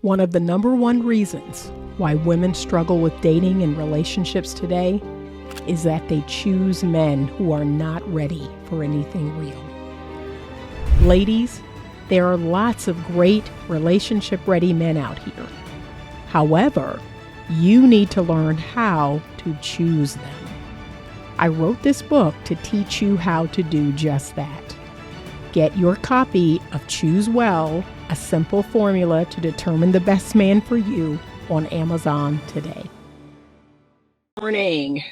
One of the number one reasons why women struggle with dating and relationships today is that they choose men who are not ready for anything real. Ladies, there are lots of great relationship-ready men out here. However, you need to learn how to choose them. I wrote this book to teach you how to do just that. Get your copy of Choose Well, a simple formula to determine the best man for you on Amazon today. Morning.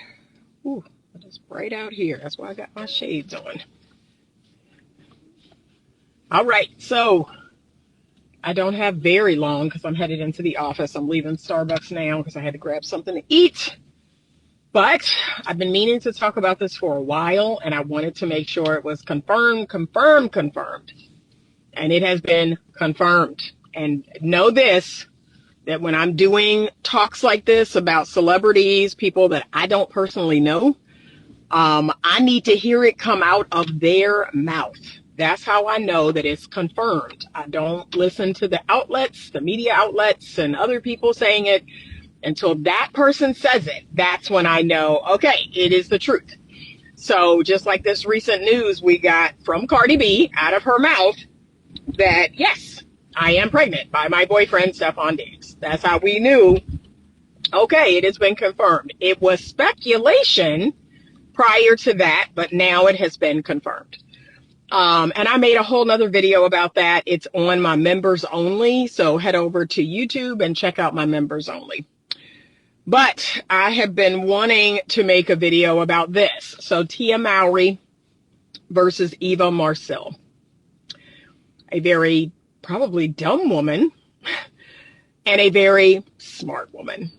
Ooh, it is bright out here. That's why I got my shades on. All right, so I don't have very long because I'm headed into the office. I'm leaving Starbucks now because I had to grab something to eat. But I've been meaning to talk about this for a while, and I wanted to make sure it was confirmed. And it has been confirmed. And know this, that when I'm doing talks like this about celebrities, people that I don't personally know, I need to hear it come out of their mouth. That's how I know that it's confirmed. I don't listen to the outlets, the media outlets, and other people saying it until that person says it. That's when I know, okay, it is the truth. So just like this recent news we got from Cardi B out of her mouth that, yes, I am pregnant by my boyfriend, Stephon Diggs. That's how we knew, okay, it has been confirmed. It was speculation prior to that, but now it has been confirmed. And I made a whole nother video about that. It's on my members only. So head over to YouTube and check out my members only. But I have been wanting to make a video about this. So Mowry versus Eva Marcille. A very probably dumb woman and a very smart woman.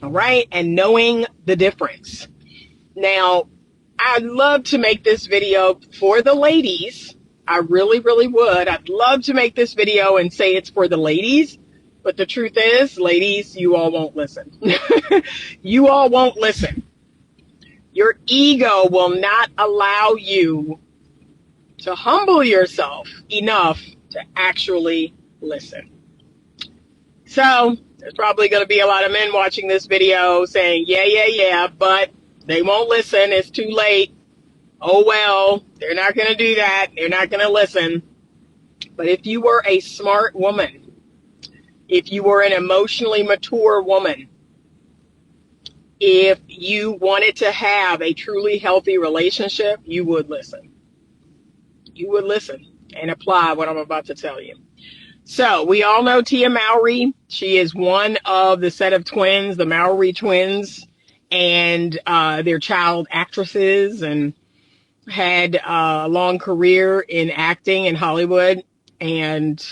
All right. And knowing the difference. Now, I'd love to make this video for the ladies. I really, really would. I'd love to make this video and say it's for the ladies. But the truth is, ladies, you all won't listen. You all won't listen. Your ego will not allow you to humble yourself enough to actually listen. So there's probably going to be a lot of men watching this video saying, yeah, but they won't listen. It's too late. Oh, well, they're not going to do that. They're not going to listen. But if you were a smart woman, if you were an emotionally mature woman, if you wanted to have a truly healthy relationship, you would listen. You would listen and apply what I'm about to tell you. So we all know Tia Mowry. She is one of the set of twins, the Mowry twins, and their child actresses, and had a long career in acting in Hollywood. And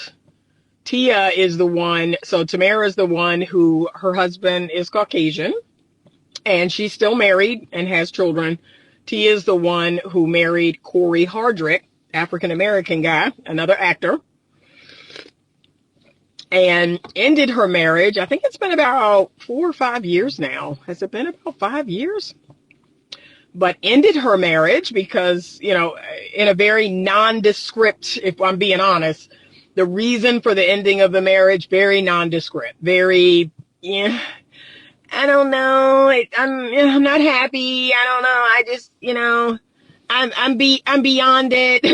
Tia is the one, so Tamara is the one who, her husband is Caucasian, and she's still married and has children. Tia is the one who married Corey Hardrick, African-American guy, another actor, and ended her marriage. I think it's been about 4 or 5 years now. Has it been about 5 years? But ended her marriage because, you know, in a very nondescript, if I'm being honest, the reason for the ending of the marriage, very nondescript, very, I don't know. I'm not happy. I don't know. I just, I'm beyond it.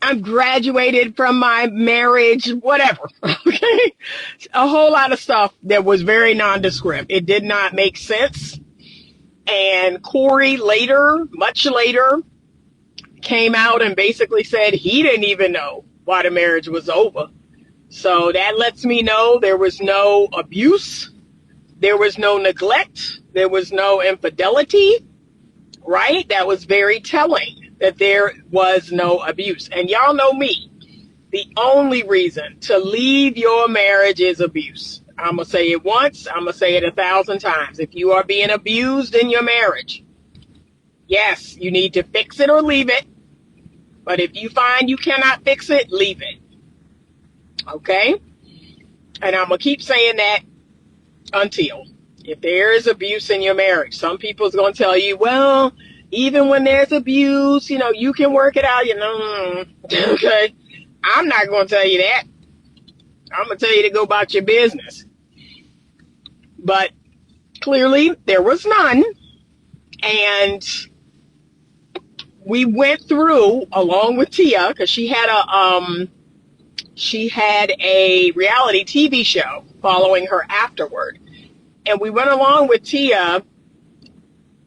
I've graduated from my marriage, whatever. Okay. A whole lot of stuff that was very nondescript. It did not make sense. And Corey later, much later, came out and basically said he didn't even know why the marriage was over. So that lets me know there was no abuse. There was no neglect. There was no infidelity. Right? That was very telling that there was no abuse. And y'all know me. The only reason to leave your marriage is abuse. I'm going to say it once. I'm going to say it 1,000 times. If you are being abused in your marriage, yes, you need to fix it or leave it. But if you find you cannot fix it, leave it. Okay? And I'm going to keep saying that until. If there is abuse in your marriage, some people's going to tell you, well, even when there's abuse, you can work it out. Okay? I'm not going to tell you that. I'm going to tell you to go about your business. But clearly there was none. And we went through, along with Tia, because she had a reality TV show following her afterward. And we went along with Tia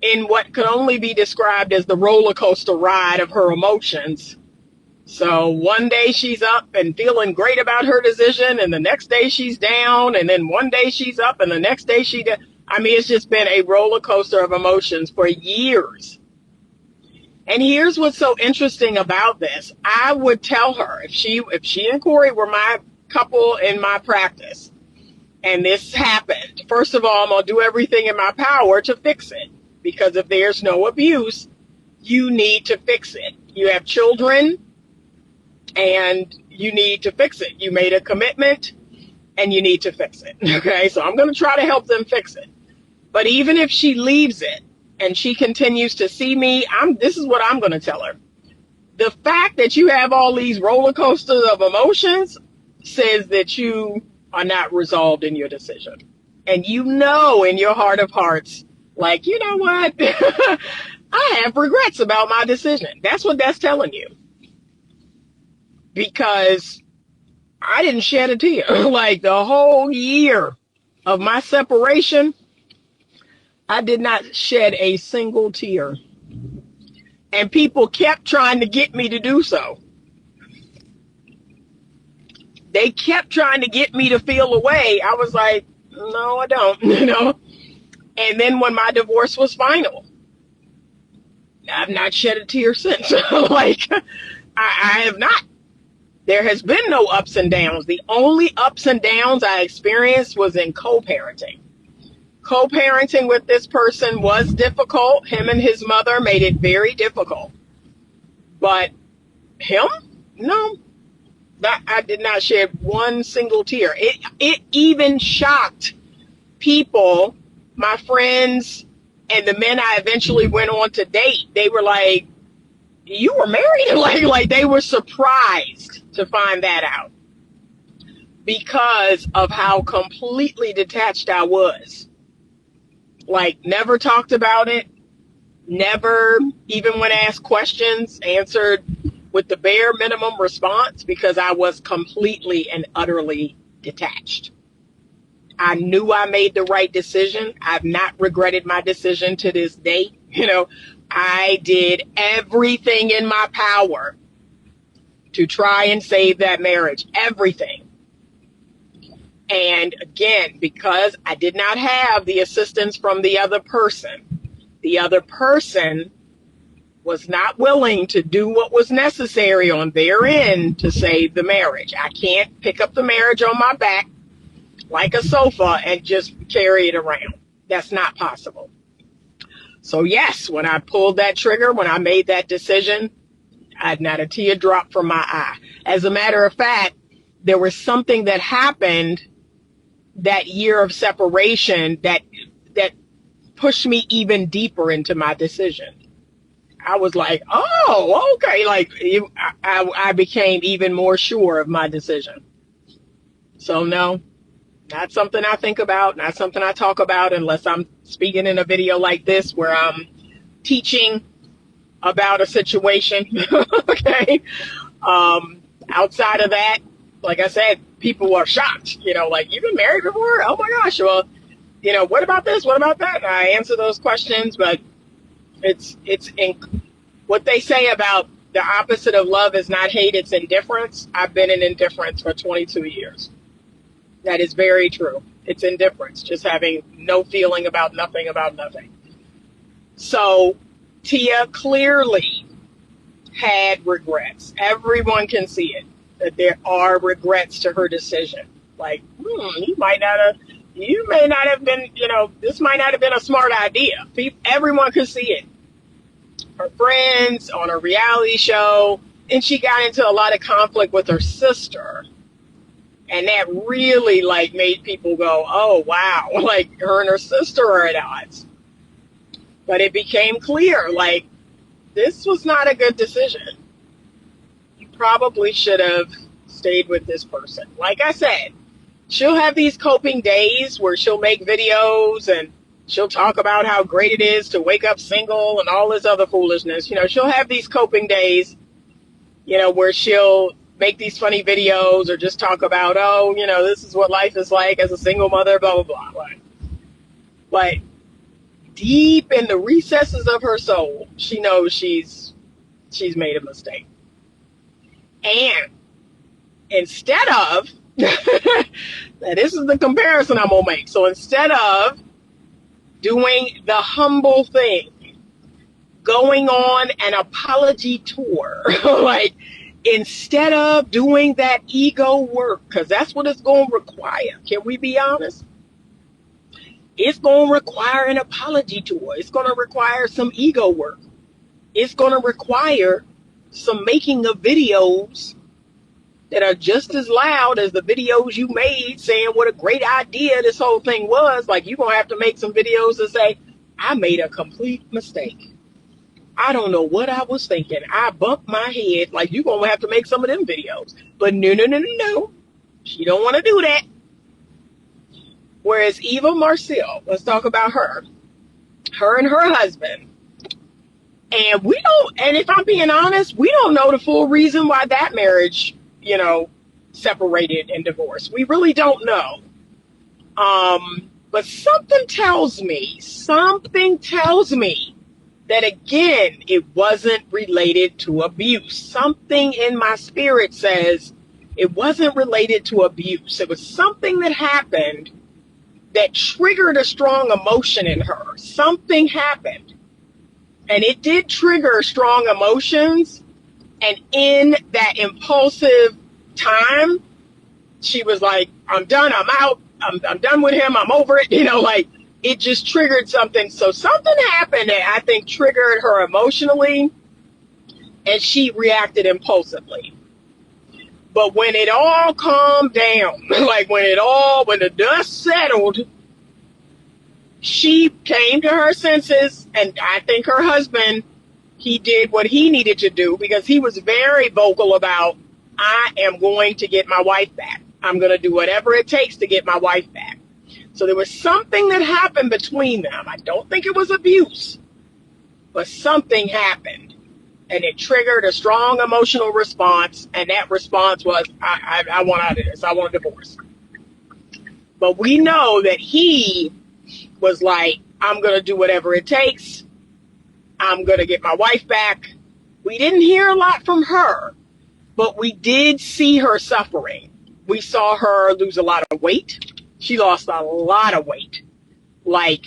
in what could only be described as the roller coaster ride of her emotions. So one day she's up and feeling great about her decision, and the next day she's down, and then one day she's up and the next day it's just been a roller coaster of emotions for years. And here's what's so interesting about this. I would tell her, if she and Corey were my couple in my practice, and this happened, first of all, I'm going to do everything in my power to fix it. Because if there's no abuse, you need to fix it. You have children, and you need to fix it. You made a commitment, and you need to fix it. Okay, so I'm going to try to help them fix it. But even if she leaves it, and she continues to see me, this is what I'm going to tell her. The fact that you have all these roller coasters of emotions says that you are not resolved in your decision. And you know in your heart of hearts, like, you know what? I have regrets about my decision. That's what that's telling you. Because I didn't shed a tear. Like the whole year of my separation, I did not shed a single tear. And people kept trying to get me to do so. They kept trying to get me to feel away. I was like, no, I don't, And then when my divorce was final, I've not shed a tear since. Like, I have not. There has been no ups and downs. The only ups and downs I experienced was in co-parenting. Co-parenting with this person was difficult. Him and his mother made it very difficult. But him? No. I did not shed one single tear. It even shocked people, my friends, and the men I eventually went on to date. They were like, you were married? Like they were surprised to find that out because of how completely detached I was. Like, never talked about it, never, even when asked questions, answered with the bare minimum response because I was completely and utterly detached. I knew I made the right decision. I've not regretted my decision to this day. I did everything in my power to try and save that marriage. Everything. And again, because I did not have the assistance from the other person was not willing to do what was necessary on their end to save the marriage. I can't pick up the marriage on my back like a sofa and just carry it around. That's not possible. So yes, when I pulled that trigger, when I made that decision, I had not a tear drop from my eye. As a matter of fact, there was something that happened that year of separation that pushed me even deeper into my decision. I was like, oh, okay. Like I became even more sure of my decision. So no, not something I think about, not something I talk about unless I'm speaking in a video like this where I'm teaching about a situation. Okay. Outside of that, like I said, people are shocked, like, you've been married before? Oh my gosh. Well, what about this? What about that? And I answer those questions, but it's what they say about the opposite of love is not hate, it's indifference. I've been in indifference for 22 years. That is very true. It's indifference, just having no feeling about nothing. So Tia clearly had regrets. Everyone can see it, that there are regrets to her decision. Like, you may not have been, this might not have been a smart idea. Everyone could see it. Her friends, on a reality show, and she got into a lot of conflict with her sister. And that really made people go, oh, wow, like her and her sister are at odds. But it became clear, this was not a good decision. You probably should have stayed with this person. Like I said, she'll have these coping days where she'll make videos and she'll talk about how great it is to wake up single and all this other foolishness. You know, she'll have these coping days, you know, where she'll make these funny videos or just talk about, oh, you know, this is what life is like as a single mother, blah, blah, blah. But deep in the recesses of her soul, she knows she's made a mistake. And instead of, now this is the comparison I'm going to make. So instead of doing the humble thing, going on an apology tour, like instead of doing that ego work, because that's what it's going to require. Can we be honest? It's going to require an apology tour. It's going to require some ego work. It's going to require some making of videos that are just as loud as the videos you made saying what a great idea this whole thing was. Like, you're going to have to make some videos that say, I made a complete mistake. I don't know what I was thinking. I bumped my head. Like, you're going to have to make some of them videos. But no. She don't want to do that. Whereas Eva Marcille, let's talk about her. Her and her husband. And we don't, and if I'm being honest, we don't know the full reason why that marriage, you know, separated and divorced. We really don't know. But something tells me that, again, it wasn't related to abuse. Something in my spirit says it wasn't related to abuse. It was something that happened that triggered a strong emotion in her. Something happened. And it did trigger strong emotions. And in that impulsive time, she was like, I'm done. I'm out. I'm done with him. I'm over it. You know, like, it just triggered something. So something happened that I think triggered her emotionally, and she reacted impulsively. But when it all calmed down, like when the dust settled, she came to her senses, and I think her husband, he did what he needed to do, because he was very vocal about, I am going to get my wife back. I'm going to do whatever it takes to get my wife back. So there was something that happened between them. I don't think it was abuse, but something happened, and it triggered a strong emotional response. And that response was, I want out of this. I want a divorce. But we know that he was like, I'm going to do whatever it takes. I'm going to get my wife back. We didn't hear a lot from her, but we did see her suffering. We saw her lose a lot of weight. She lost a lot of weight. Like,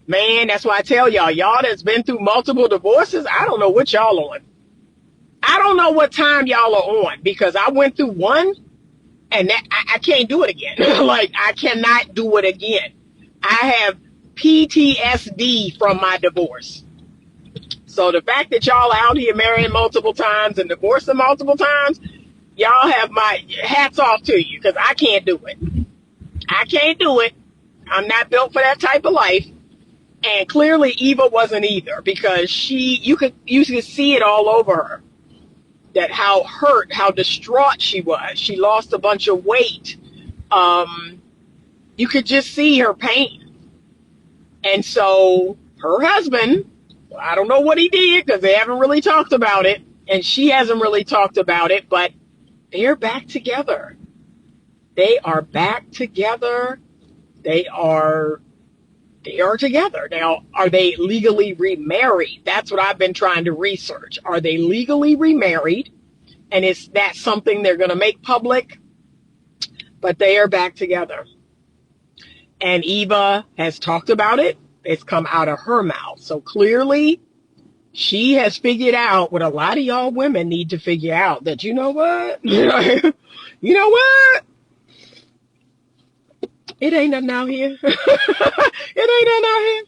man, that's why I tell y'all that's been through multiple divorces, I don't know what y'all on. I don't know what time y'all are on, because I went through one, and that, I can't do it again. Like, I cannot do it again. I have PTSD from my divorce. So the fact that y'all out here marrying multiple times and divorcing multiple times, y'all have my hats off to you, because I can't do it. I can't do it. I'm not built for that type of life. And clearly Eva wasn't either, because you could see it all over her. That how hurt, how distraught she was. She lost a bunch of weight. You could just see her pain. And so her husband, I don't know what he did, because they haven't really talked about it, and she hasn't really talked about it, but they're back together. They are back together. They are together. Now, are they legally remarried? That's what I've been trying to research. Are they legally remarried? And is that something they're going to make public? But they are back together. And Eva has talked about it. It's come out of her mouth. So clearly, she has figured out what a lot of y'all women need to figure out, that, you know what? You know what? It ain't nothing out here. It ain't nothing out here.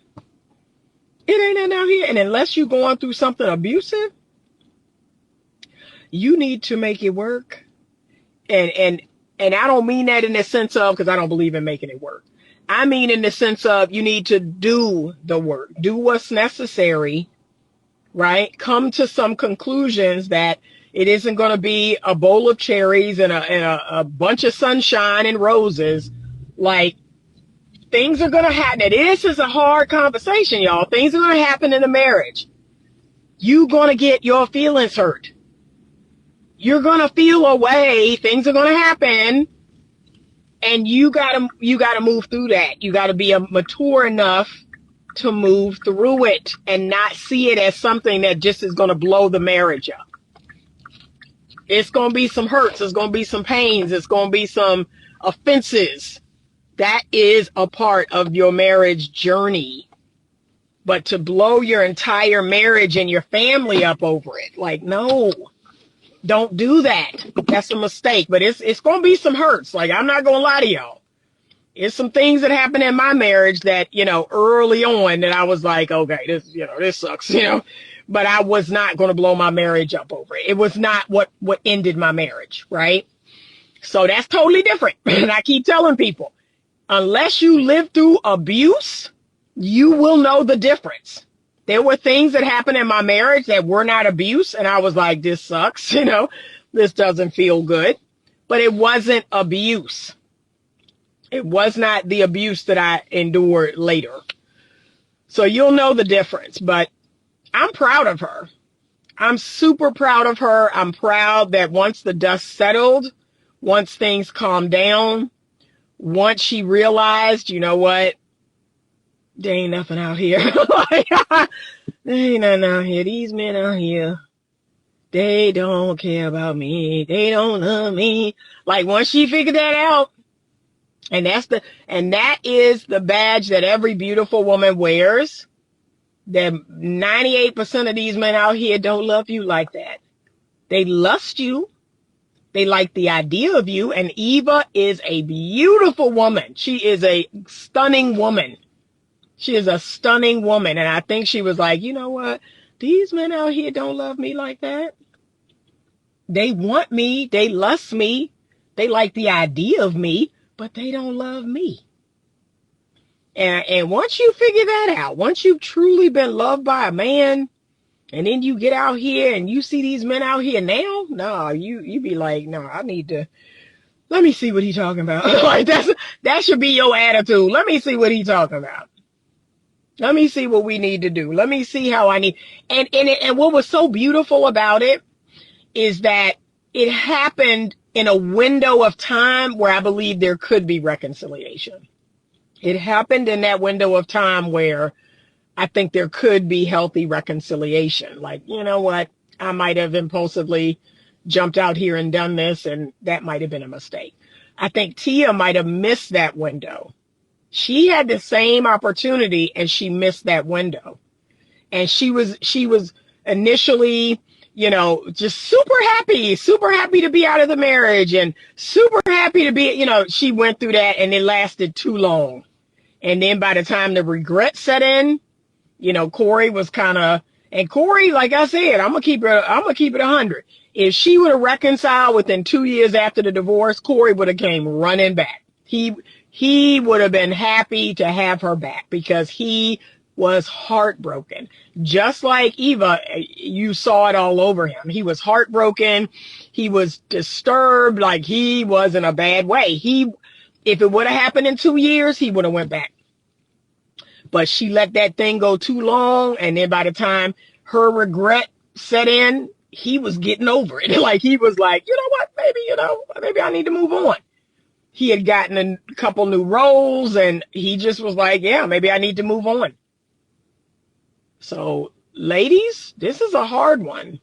It ain't nothing out here. And unless you're going through something abusive, you need to make it work. And I don't mean that in the sense of, because I don't believe in making it work. I mean in the sense of, you need to do the work. Do what's necessary, right? Come to some conclusions that It isn't going to be a bowl of cherries and a bunch of sunshine and roses. Like, things are going to happen. This is a hard conversation, y'all. Things are going to happen in a marriage. You're going to get your feelings hurt. You're going to feel a way. Things are going to happen. And you gotta move through that. You gotta be mature enough to move through it and not see it as something that just is going to blow the marriage up. It's going to be some hurts. It's going to be some pains. It's going to be some offenses. That is a part of your marriage journey. But to blow your entire marriage and your family up over it, like, no, don't do that. That's a mistake. But it's going to be some hurts. Like, I'm not going to lie to y'all. It's some things that happened in my marriage that, early on that I was like, okay, this sucks, but I was not going to blow my marriage up over it. It was not what ended my marriage, right? So that's totally different. And I keep telling people, unless you live through abuse, you will know the difference. There were things that happened in my marriage that were not abuse. And I was like, this sucks, this doesn't feel good, but it wasn't abuse. It was not the abuse that I endured later. So you'll know the difference, but I'm proud of her. I'm super proud of her. I'm proud that once the dust settled, once things calmed down, once she realized, you know what, there ain't nothing out here. There ain't nothing out here. These men out here, they don't care about me. They don't love me. Like, once she figured that out, and that is the badge that every beautiful woman wears. That 98% of these men out here don't love you like that. They lust you. They like the idea of you. And Eva is a beautiful woman. She is a stunning woman. She is a stunning woman. And I think she was like, you know what? These men out here don't love me like that. They want me. They lust me. They like the idea of me, but they don't love me. And once you figure that out, once you've truly been loved by a man, and then you get out here and you see these men out here now, no, you be like, no, I need to, let me see what he's talking about. Like, that should be your attitude. Let me see what he's talking about. Let me see what we need to do. Let me see how I need. And what was so beautiful about it is that it happened in a window of time where I believe there could be reconciliation. It happened in that window of time where I think there could be healthy reconciliation. Like, you know what? I might have impulsively jumped out here and done this, and that might have been a mistake. I think Tia might have missed that window. She had the same opportunity and she missed that window. And she was initially, just super happy to be out of the marriage and super happy to be, she went through that and it lasted too long. And then by the time the regret set in, Corey was and Corey, like I said, I'm gonna keep it 100. If she would have reconciled within 2 years after the divorce, Corey would have came running back. He would have been happy to have her back because he was heartbroken. Just like Eva, you saw it all over him. He was heartbroken. He was disturbed, like he was in a bad way. If it would have happened in 2 years, he would have went back. But she let that thing go too long. And then by the time her regret set in, he was getting over it. Like, he was like, you know what? Maybe I need to move on. He had gotten a couple new roles and he just was like, yeah, maybe I need to move on. So ladies, this is a hard one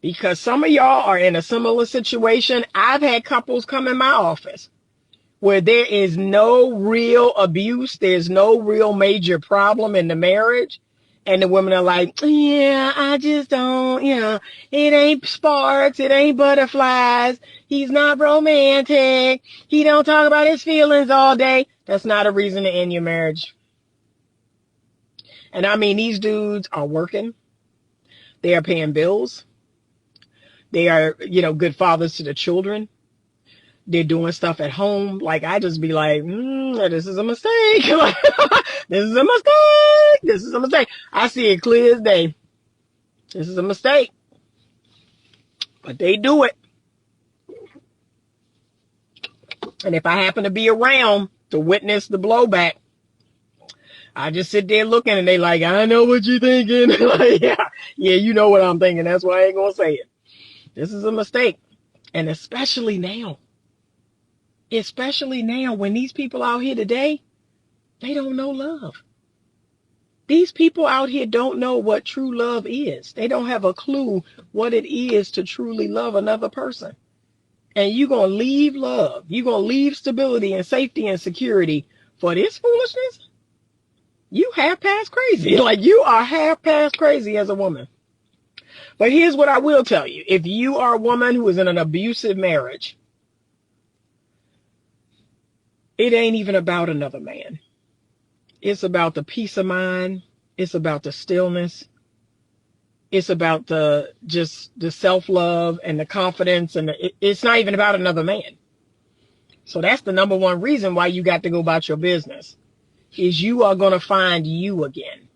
because some of y'all are in a similar situation. I've had couples come in my office where there is no real abuse. There's no real major problem in the marriage. And the women are like, yeah, I just don't, it ain't sparks. It ain't butterflies. He's not romantic. He don't talk about his feelings all day. That's not a reason to end your marriage. And I mean, these dudes are working. They are paying bills. They are, good fathers to the children. They're doing stuff at home. Like, I just be like, this is a mistake. This is a mistake. This is a mistake. I see it clear as day. This is a mistake. but they do it. And if I happen to be around to witness the blowback, I just sit there looking and they like, I know what you're thinking. Like, yeah, you know what I'm thinking. That's why I ain't going to say it. This is a mistake. And especially now when these people out here today, they don't know love. These people out here don't know what true love is. They don't have a clue what it is to truly love another person. And you're going to leave love. You're going to leave stability and safety and security for this foolishness? You half past crazy. Like, you are half past crazy as a woman. But here's what I will tell you. If you are a woman who is in an abusive marriage, it ain't even about another man. It's about the peace of mind. It's about the stillness. It's about the self-love and the confidence. And it's not even about another man. So that's the number one reason why you got to go about your business, is you are going to find you again.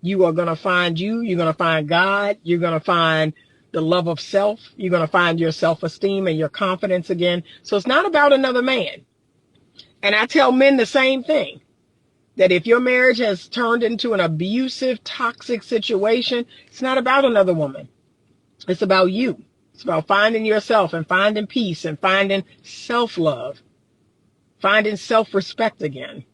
You are going to find you. You're going to find God. You're going to find the love of self. You're going to find your self-esteem and your confidence again. So it's not about another man. And I tell men the same thing, that if your marriage has turned into an abusive, toxic situation, it's not about another woman. It's about you. It's about finding yourself and finding peace and finding self-love, finding self-respect again.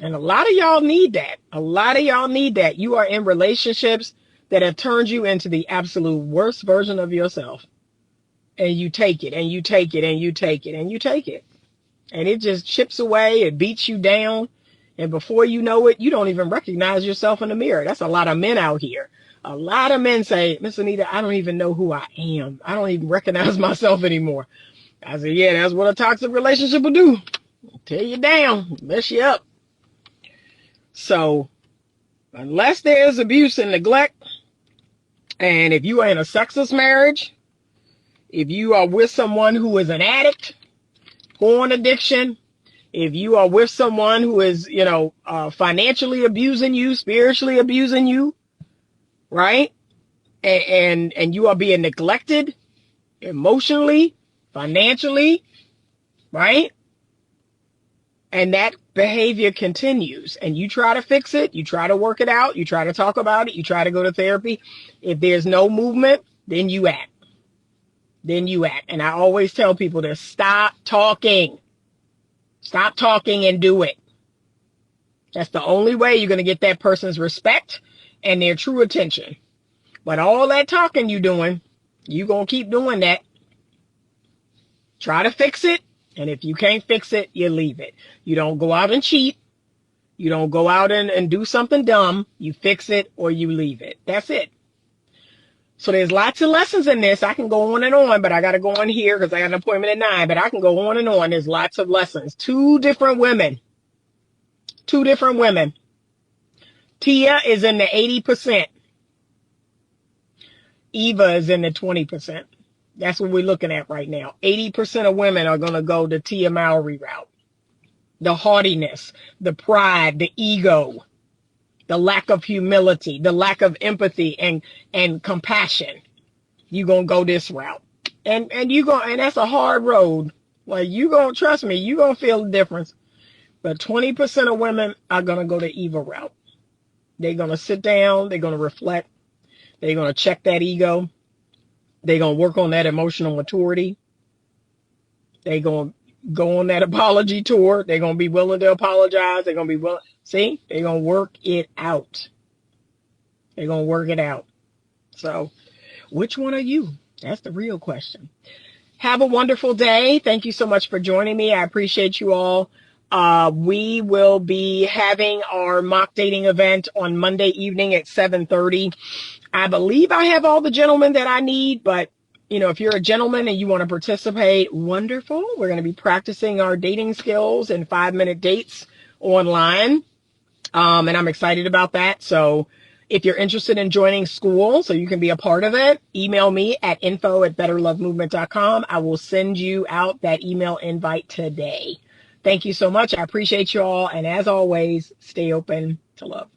And a lot of y'all need that. A lot of y'all need that. You are in relationships that have turned you into the absolute worst version of yourself. And you take it, and you take it, and you take it, and you take it. And it just chips away. It beats you down. And before you know it, you don't even recognize yourself in the mirror. That's a lot of men out here. A lot of men say, Miss Anita, I don't even know who I am. I don't even recognize myself anymore. I said, yeah, that's what a toxic relationship will do. Tear you down, mess you up. So unless there's abuse and neglect, and if you are in a sexist marriage, if you are with someone who is an addict, porn addiction, if you are with someone who is, financially abusing you, spiritually abusing you, right? And you are being neglected emotionally, financially, right? And that behavior continues, and you try to fix it, you try to work it out, you try to talk about it, you try to go to therapy. If there's no movement, then you act. And I always tell people to stop talking. Stop talking and do it. That's the only way you're going to get that person's respect and their true attention. But all that talking you doing, you're going to keep doing that. Try to fix it. And if you can't fix it, you leave it. You don't go out and cheat. You don't go out and do something dumb. You fix it or you leave it. That's it. So there's lots of lessons in this. I can go on and on, but I got to go on here because I got an appointment at 9. But I can go on and on. There's lots of lessons. Two different women. Tia is in the 80%. Eva is in the 20%. That's what we're looking at right now. 80% of women are going to go the Tia Mowry route. The haughtiness, the pride, the ego, the lack of humility, the lack of empathy and compassion. You're going to go this route. And that's a hard road. Well, trust me, you're going to feel the difference. But 20% of women are going to go the Eva route. They're going to sit down. They're going to reflect. They're going to check that ego. They're going to work on that emotional maturity. They're going to go on that apology tour. They're going to be willing to apologize. They're going to be willing. See, they're going to work it out. They're going to work it out. So which one are you? That's the real question. Have a wonderful day. Thank you so much for joining me. I appreciate you all. We will be having our mock dating event on Monday evening at 7:30. I believe I have all the gentlemen that I need, but if you're a gentleman and you want to participate, wonderful. We're going to be practicing our dating skills and 5-minute dates online. And I'm excited about that. So if you're interested in joining Skool so you can be a part of it, email me at info@betterlovemovement.com. I will send you out that email invite today. Thank you so much. I appreciate you all. And as always, stay open to love.